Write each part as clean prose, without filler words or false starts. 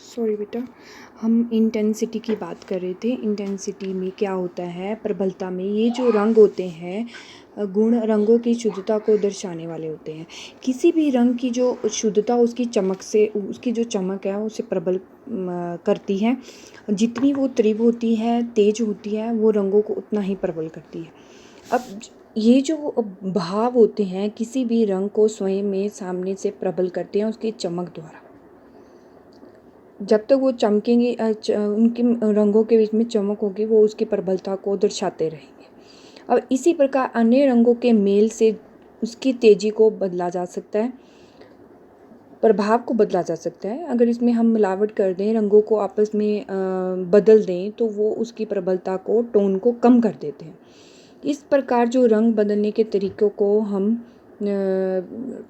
Sorry बेटा, हम intensity की बात कर रहे थे। इंटेंसिटी में क्या होता है, प्रबलता में ये जो रंग होते हैं, गुण रंगों की शुद्धता को दर्शाने वाले होते हैं। किसी भी रंग की जो शुद्धता उसकी चमक से, उसकी जो चमक है उसे प्रबल करती है। जितनी वो तीव्र होती है, तेज होती है, वो रंगों को उतना ही प्रबल करती है। अब ये जो भाव होते हैं किसी भी रंग को स्वयं में सामने से प्रबल करते हैं उसकी चमक द्वारा। जब तक वो चमकेंगे, उनके रंगों के बीच में चमक होगी, वो उसकी प्रबलता को दर्शाते रहेंगे। अब इसी प्रकार अन्य रंगों के मेल से उसकी तेजी को बदला जा सकता है, प्रभाव को बदला जा सकता है। अगर इसमें हम मिलावट कर दें, रंगों को आपस में बदल दें, तो वो उसकी प्रबलता को, टोन को कम कर देते हैं। इस प्रकार जो रंग बदलने के तरीक़ों को हम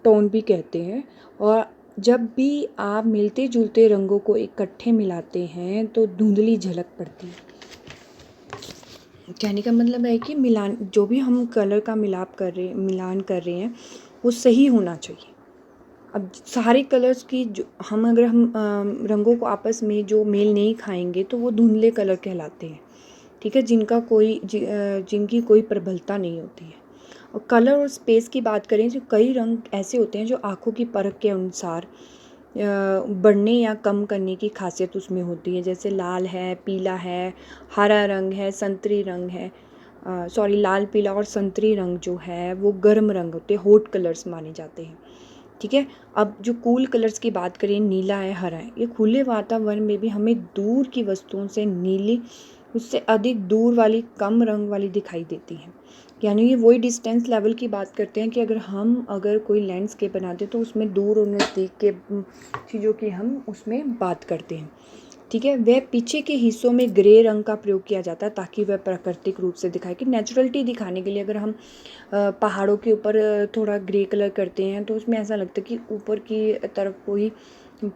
टोन भी कहते हैं। और जब भी आप मिलते जुलते रंगों को इकट्ठे मिलाते हैं तो धुंधली झलक पड़ती है। कहने का मतलब है कि मिलान, जो भी हम कलर का मिलान कर रहे हैं वो सही होना चाहिए। अब सारे कलर्स की जो अगर हम रंगों को आपस में जो मेल नहीं खाएंगे तो वो धुंधले कलर कहलाते हैं, ठीक है, जिनकी कोई प्रबलता नहीं होती है। और कलर और स्पेस की बात करें तो कई रंग ऐसे होते हैं जो आँखों की परख के अनुसार बढ़ने या कम करने की खासियत उसमें होती है। जैसे लाल है, पीला है, हरा रंग है, संतरी रंग है। लाल, पीला और संतरी रंग जो है वो गर्म रंग होते हैं, हॉट कलर्स माने जाते हैं, ठीक है। अब जो कूल कलर्स की बात करें, नीला है, हरा है, ये खुले वातावरण में भी हमें दूर की वस्तुओं से नीली, उससे अधिक दूर वाली, कम रंग वाली दिखाई देती हैं। यानी ये वही डिस्टेंस लेवल की बात करते हैं कि अगर कोई लैंडस्केप बनाते हैं तो उसमें दूर और नज़दीक के चीज़ों की हम उसमें बात करते हैं, ठीक है। वह पीछे के हिस्सों में ग्रे रंग का प्रयोग किया जाता है ताकि वह प्राकृतिक रूप से दिखाए, कि नेचुरलिटी दिखाने के लिए अगर हम पहाड़ों के ऊपर थोड़ा ग्रे कलर करते हैं तो उसमें ऐसा लगता है कि ऊपर की तरफ कोई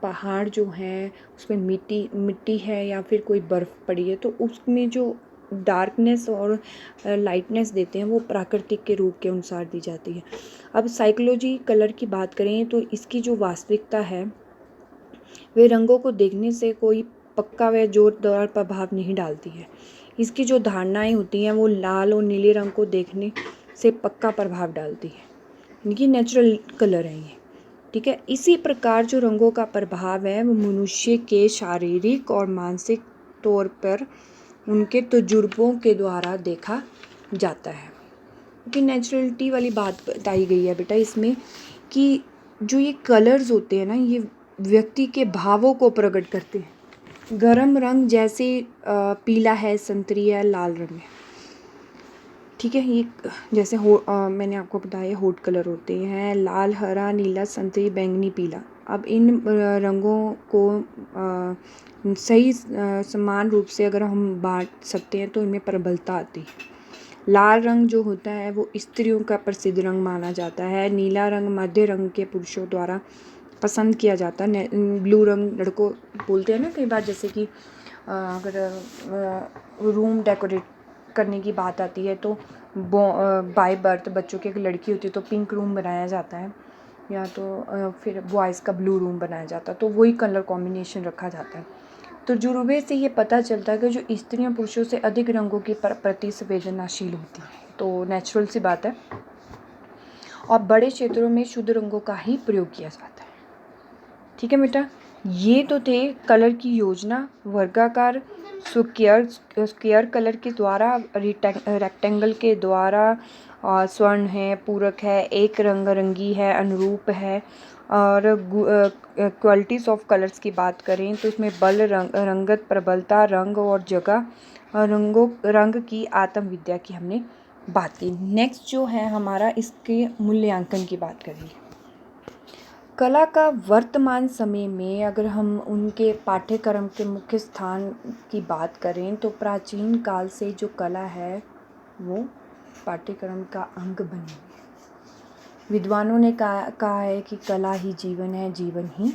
पहाड़ जो है उसमें मिट्टी है या फिर कोई बर्फ़ पड़ी है, तो उसमें जो डार्कनेस और लाइटनेस देते हैं वो प्राकृतिक के रूप के अनुसार दी जाती है। अब साइकोलॉजी कलर की बात करें तो इसकी जो वास्तविकता है, वे रंगों को देखने से कोई पक्का व जोरदार प्रभाव नहीं डालती है। इसकी जो धारणाएं होती हैं वो लाल और नीले रंग को देखने से पक्का प्रभाव डालती है। इनकी नेचुरल कलर है ये, ठीक है। इसी प्रकार जो रंगों का प्रभाव है वो मनुष्य के शारीरिक और मानसिक तौर पर उनके तजुर्बों के द्वारा देखा जाता है। क्योंकि नेचुरलिटी वाली बात बताई गई है बेटा इसमें, कि जो ये कलर्स होते हैं ना, ये व्यक्ति के भावों को प्रकट करते हैं। गर्म रंग जैसे पीला है, संतरी है, लाल रंग है, ठीक है। ये जैसे मैंने आपको बताया हॉट कलर होते हैं, लाल, हरा, नीला, संतरी, बैंगनी, पीला। अब इन रंगों को सही समान रूप से अगर हम बांट सकते हैं तो इनमें प्रबलता आती है। लाल रंग जो होता है वो स्त्रियों का प्रसिद्ध रंग माना जाता है। नीला रंग मध्य रंग के पुरुषों द्वारा पसंद किया जाता है। ब्लू रंग लड़कों बोलते हैं ना कई बार, जैसे कि अगर रूम डेकोरेट करने की बात आती है तो बाय बर्थ बच्चों की अगर लड़की होती है तो पिंक रूम बनाया जाता है, या तो फिर बॉयज़ का ब्लू रूम बनाया जाता है, तो वही कलर कॉम्बिनेशन रखा जाता है। तो तजुर्बे से ये पता चलता है कि जो स्त्रियां पुरुषों से अधिक रंगों के प्रति संवेदनशील होती हैं, तो नेचुरल सी बात है। और बड़े क्षेत्रों में शुद्ध रंगों का ही प्रयोग किया जाता है, ठीक है बेटा। ये तो थे कलर की योजना, वर्गाकार, स्क्वायर कलर के द्वारा, रेक्टेंगल के द्वारा, और स्वर्ण है, पूरक है, एक रंगी है, अनुरूप है। और क्वालिटीज़ ऑफ कलर्स की बात करें तो इसमें बल, रंगत, प्रबलता, रंग और जगह, रंग की आत्म विद्या की हमने बात की। नेक्स्ट जो है हमारा, इसके मूल्यांकन की बात करेंगे। कला का वर्तमान समय में अगर हम उनके पाठ्यक्रम के मुख्य स्थान की बात करें तो प्राचीन काल से जो कला है वो पाठ्यक्रम का अंग बनी है। विद्वानों ने कहा है कि कला ही जीवन है, जीवन ही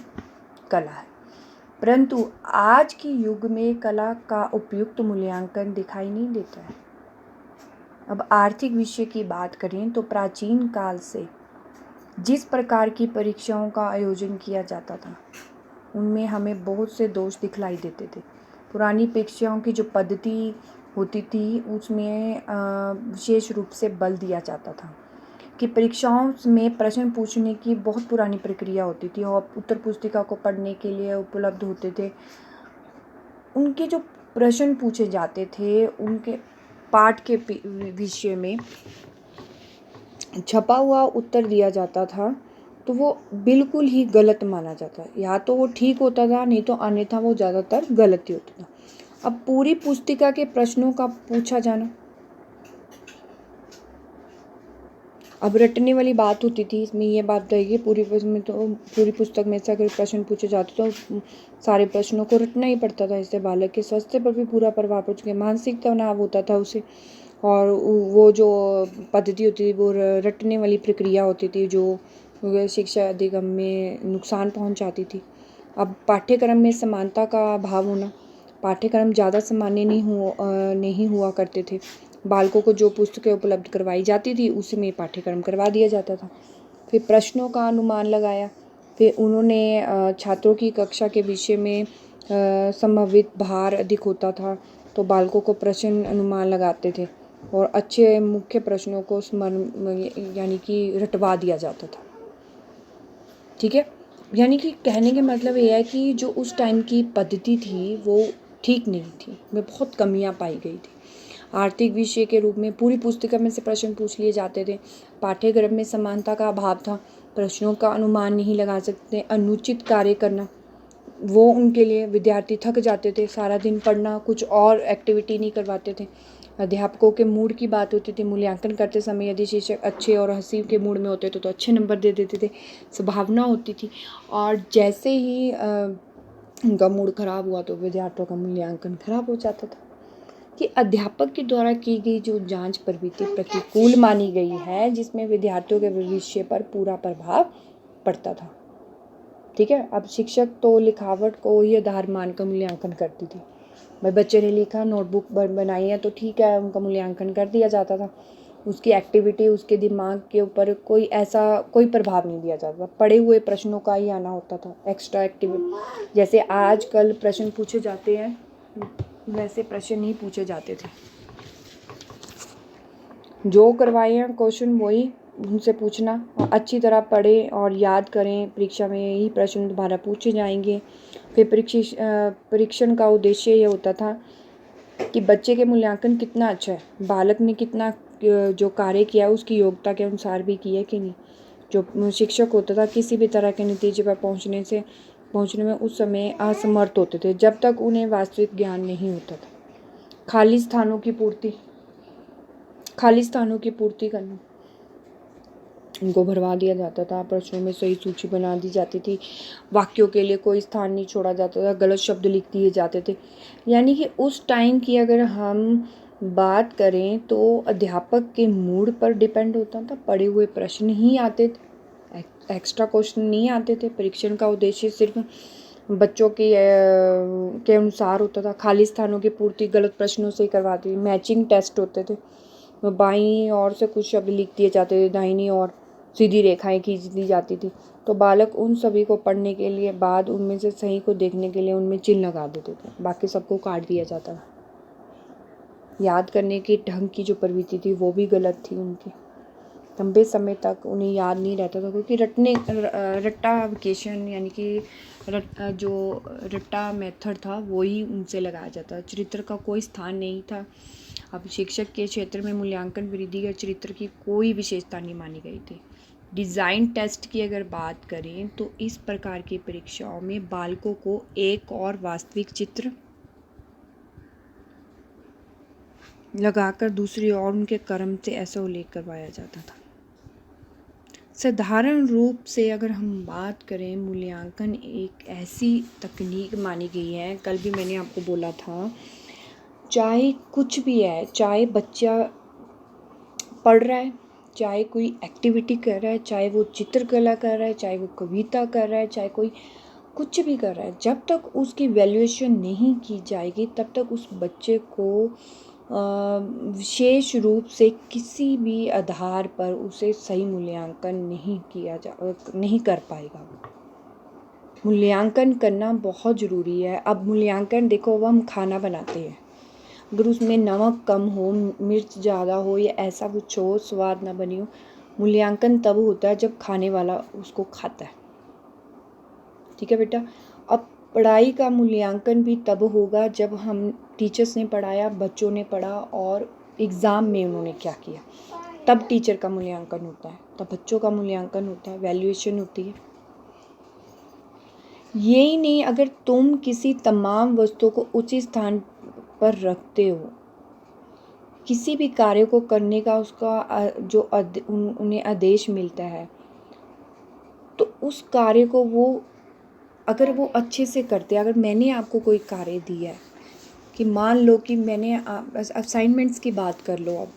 कला है। परंतु आज के युग में कला का उपयुक्त मूल्यांकन दिखाई नहीं देता है। अब आर्थिक विषय की बात करें तो प्राचीन काल से जिस प्रकार की परीक्षाओं का आयोजन किया जाता था, उनमें हमें बहुत से दोष दिखलाई देते थे। पुरानी परीक्षाओं की जो पद्धति होती थी उसमें विशेष रूप से बल दिया जाता था कि परीक्षाओं में प्रश्न पूछने की बहुत पुरानी प्रक्रिया होती थी और उत्तर पुस्तिका को पढ़ने के लिए उपलब्ध होते थे। उनके जो प्रश्न पूछे जाते थे उनके पाठ के विषय में छपा हुआ उत्तर दिया जाता था तो वो बिल्कुल ही गलत माना जाता है। या तो वो ठीक होता था, नहीं तो अन्यथा वो ज़्यादातर गलत ही होता था। अब पूरी पुस्तिका के प्रश्नों का पूछा जाना, अब रटने वाली बात होती थी। इसमें ये बात बताइए पूरी पुस्तक में से अगर प्रश्न पूछे जाते तो सारे प्रश्नों को रटना ही पड़ता था। इससे बालक के स्वास्थ्य पर भी पूरा प्रभाव पड़ चुका, मानसिक तनाव होता था उसे। और वो जो पद्धति होती थी वो रटने वाली प्रक्रिया होती थी जो शिक्षा अधिगम में नुकसान पहुंचाती थी। अब पाठ्यक्रम में समानता का अभाव होना, पाठ्यक्रम ज़्यादा सामान्य नहीं हुआ करते थे। बालकों को जो पुस्तकें उपलब्ध करवाई जाती थी उसमें पाठ्यक्रम करवा दिया जाता था। फिर प्रश्नों का अनुमान लगाया, फिर उन्होंने छात्रों की कक्षा के विषय में संभावित भार अधिक होता था तो बालकों को प्रश्न अनुमान लगाते थे और अच्छे मुख्य प्रश्नों को स्मरण यानी कि रटवा दिया जाता था। ठीक है, यानी कि कहने के मतलब ये है कि जो उस टाइम की पद्धति थी वो ठीक नहीं थी, में बहुत कमियां पाई गई थी। आर्थिक विषय के रूप में पूरी पुस्तिका में से प्रश्न पूछ लिए जाते थे। पाठ्यक्रम में समानता का अभाव था, प्रश्नों का अनुमान नहीं लगा सकते। अनुचित कार्य करना, वो उनके लिए विद्यार्थी थक जाते थे, सारा दिन पढ़ना, कुछ और एक्टिविटी नहीं करवाते थे। अध्यापकों के मूड की बात होती थी, मूल्यांकन करते समय यदि शिक्षक अच्छे और हंसी के मूड में होते थे तो अच्छे नंबर दे देते थे, संभावना होती थी। और जैसे ही उनका मूड खराब हुआ तो विद्यार्थियों का मूल्यांकन खराब हो जाता था। कि अध्यापक के द्वारा की गई जो जांच प्रवृत्ति प्रतिकूल मानी गई है, जिसमें विद्यार्थियों के भविष्य पर पूरा प्रभाव पड़ता था। ठीक है, अब शिक्षक तो लिखावट को ही आधार मानकर मूल्यांकन करती थी। भाई बच्चे ने लिखा, नोटबुक बनाई है तो ठीक है, उनका मूल्यांकन कर दिया जाता था। उसकी एक्टिविटी, उसके दिमाग के ऊपर कोई प्रभाव नहीं दिया जाता। पढ़े हुए प्रश्नों का ही आना होता था, एक्स्ट्रा एक्टिविटी। जैसे आजकल प्रश्न पूछे जाते हैं वैसे प्रश्न नहीं पूछे जाते थे। जो करवाए हैं क्वेश्चन वही उनसे पूछना और अच्छी तरह पढ़ें और याद करें। परीक्षा में यही प्रश्न दोबारा पूछे जाएंगे। फिर परीक्षण का उद्देश्य ये होता था कि बच्चे के मूल्यांकन कितना अच्छा है, बालक ने कितना जो कार्य किया उसकी योग्यता के अनुसार भी किया कि नहीं। जो शिक्षक होता था किसी भी तरह के नतीजे पर पहुंचने में उस समय असमर्थ होते थे जब तक उन्हें वास्तविक ज्ञान नहीं होता था। खाली स्थानों की पूर्ति करना, उनको भरवा दिया जाता था। प्रश्नों में सही सूची बना दी जाती थी, वाक्यों के लिए कोई स्थान नहीं छोड़ा जाता था, गलत शब्द लिख दिए जाते थे। यानी कि उस टाइम की अगर हम बात करें तो अध्यापक के मूड पर डिपेंड होता था। पढ़े हुए प्रश्न ही आते थे, एक्स्ट्रा क्वेश्चन नहीं आते थे। परीक्षण का उद्देश्य सिर्फ बच्चों के अनुसार होता था। खाली स्थानों की पूर्ति गलत प्रश्नों से करवाती थी। मैचिंग टेस्ट होते थे, बाईं ओर से कुछ शब्द लिख दिए जाते थे, दाहिनी ओर सीधी रेखाएं खींच दी जाती थी। तो बालक उन सभी को पढ़ने के लिए बाद उनमें से सही को देखने के लिए उनमें चिन्ह लगा देते थे, बाकी सबको काट दिया जाता था। याद करने की ढंग की जो प्रवृत्ति थी वो भी गलत थी उनकी। लंबे समय तक उन्हें याद नहीं रहता था क्योंकि रट्टाफिकेशन यानी कि जो रट्टा मेथड था वो ही उनसे लगाया जाता। चरित्र का कोई स्थान नहीं था। अब शिक्षक के क्षेत्र में मूल्यांकन वृद्धि या चरित्र की कोई विशेषता नहीं मानी गई थी। डिज़ाइन टेस्ट की अगर बात करें तो इस प्रकार की परीक्षाओं में बालकों को एक और वास्तविक चित्र लगाकर दूसरी ओर उनके कर्म से ऐसा उल्लेख करवाया जाता था। साधारण रूप से अगर हम बात करें, मूल्यांकन एक ऐसी तकनीक मानी गई है, कल भी मैंने आपको बोला था, चाहे कुछ भी है, चाहे बच्चा पढ़ रहा है, चाहे कोई एक्टिविटी कर रहा है, चाहे वो चित्रकला कर रहा है, चाहे वो कविता कर रहा है, चाहे कोई कुछ भी कर रहा है, जब तक उसकी वैल्यूएशन नहीं की जाएगी तब तक उस बच्चे को विशेष रूप से किसी भी आधार पर उसे सही मूल्यांकन नहीं कर पाएगा। मूल्यांकन करना बहुत ज़रूरी है। अब मूल्यांकन देखो, अब हम खाना बनाते हैं, अगर उसमें नमक कम हो, मिर्च ज़्यादा हो या ऐसा कुछ हो, स्वाद ना बनी हो, मूल्यांकन तब होता है जब खाने वाला उसको खाता है। ठीक है बेटा। अब पढ़ाई का मूल्यांकन भी तब होगा जब हम टीचर्स ने पढ़ाया, बच्चों ने पढ़ा और एग्ज़ाम में उन्होंने क्या किया, तब टीचर का मूल्यांकन होता है, तब बच्चों का मूल्यांकन होता है, वैल्यूएशन होती है। यही नहीं, अगर तुम किसी तमाम वस्तुओं को उचित स्थान पर रखते हो, किसी भी कार्य को करने का उसका जो उन्हें आदेश मिलता है, तो उस कार्य को वो अगर वो अच्छे से करते हैं, अगर मैंने आपको कोई कार्य दिया है कि मान लो कि मैंने असाइनमेंट्स की बात कर लो अब,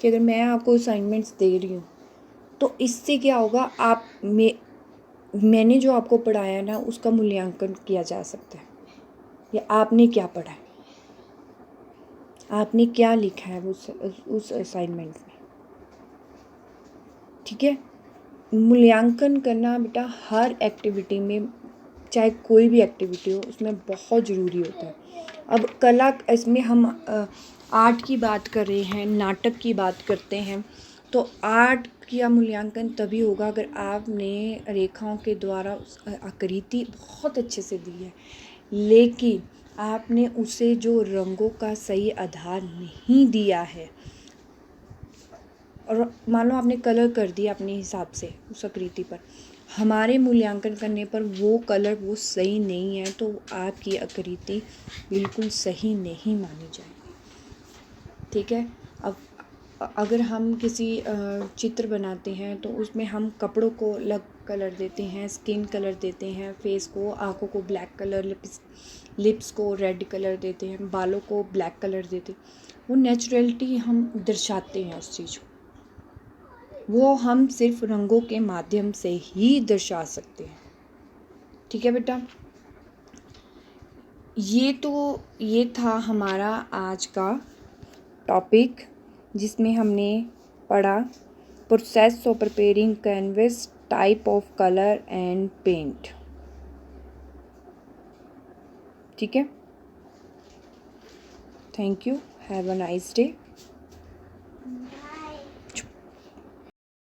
कि अगर मैं आपको असाइनमेंट्स दे रही हूँ, तो इससे क्या होगा, मैंने जो आपको पढ़ाया ना उसका मूल्यांकन किया जा सकता है, या आपने क्या पढ़ा है, आपने क्या लिखा है उस असाइनमेंट में। ठीक है। मूल्यांकन करना बेटा हर एक्टिविटी में, चाहे कोई भी एक्टिविटी हो, उसमें बहुत ज़रूरी होता है। अब कला, इसमें हम आर्ट की बात कर रहे हैं, नाटक की बात करते हैं, तो आर्ट का मूल्यांकन तभी होगा अगर आपने रेखाओं के द्वारा उस आकृति बहुत अच्छे से दी है, लेकिन आपने उसे जो रंगों का सही आधार नहीं दिया है, और मान लो आपने कलर कर दिया अपने हिसाब से उस आकृति पर, हमारे मूल्यांकन करने पर वो कलर वो सही नहीं है, तो आपकी आकृति बिल्कुल सही नहीं मानी जाएगी। ठीक है। अब अगर हम किसी चित्र बनाते हैं तो उसमें हम कपड़ों को अलग कलर देते हैं, स्किन कलर देते हैं, फेस को, आँखों को ब्लैक कलर, लिप्स को रेड कलर देते हैं, बालों को ब्लैक कलर देते हैं, वो नेचुरलिटी हम दर्शाते हैं उस चीज़ को, वो हम सिर्फ रंगों के माध्यम से ही दर्शा सकते हैं। ठीक है बेटा। ये था हमारा आज का टॉपिक, जिसमें हमने पढ़ा process of preparing canvas, type of colour and paint. ठीक है। Thank you, have a nice day.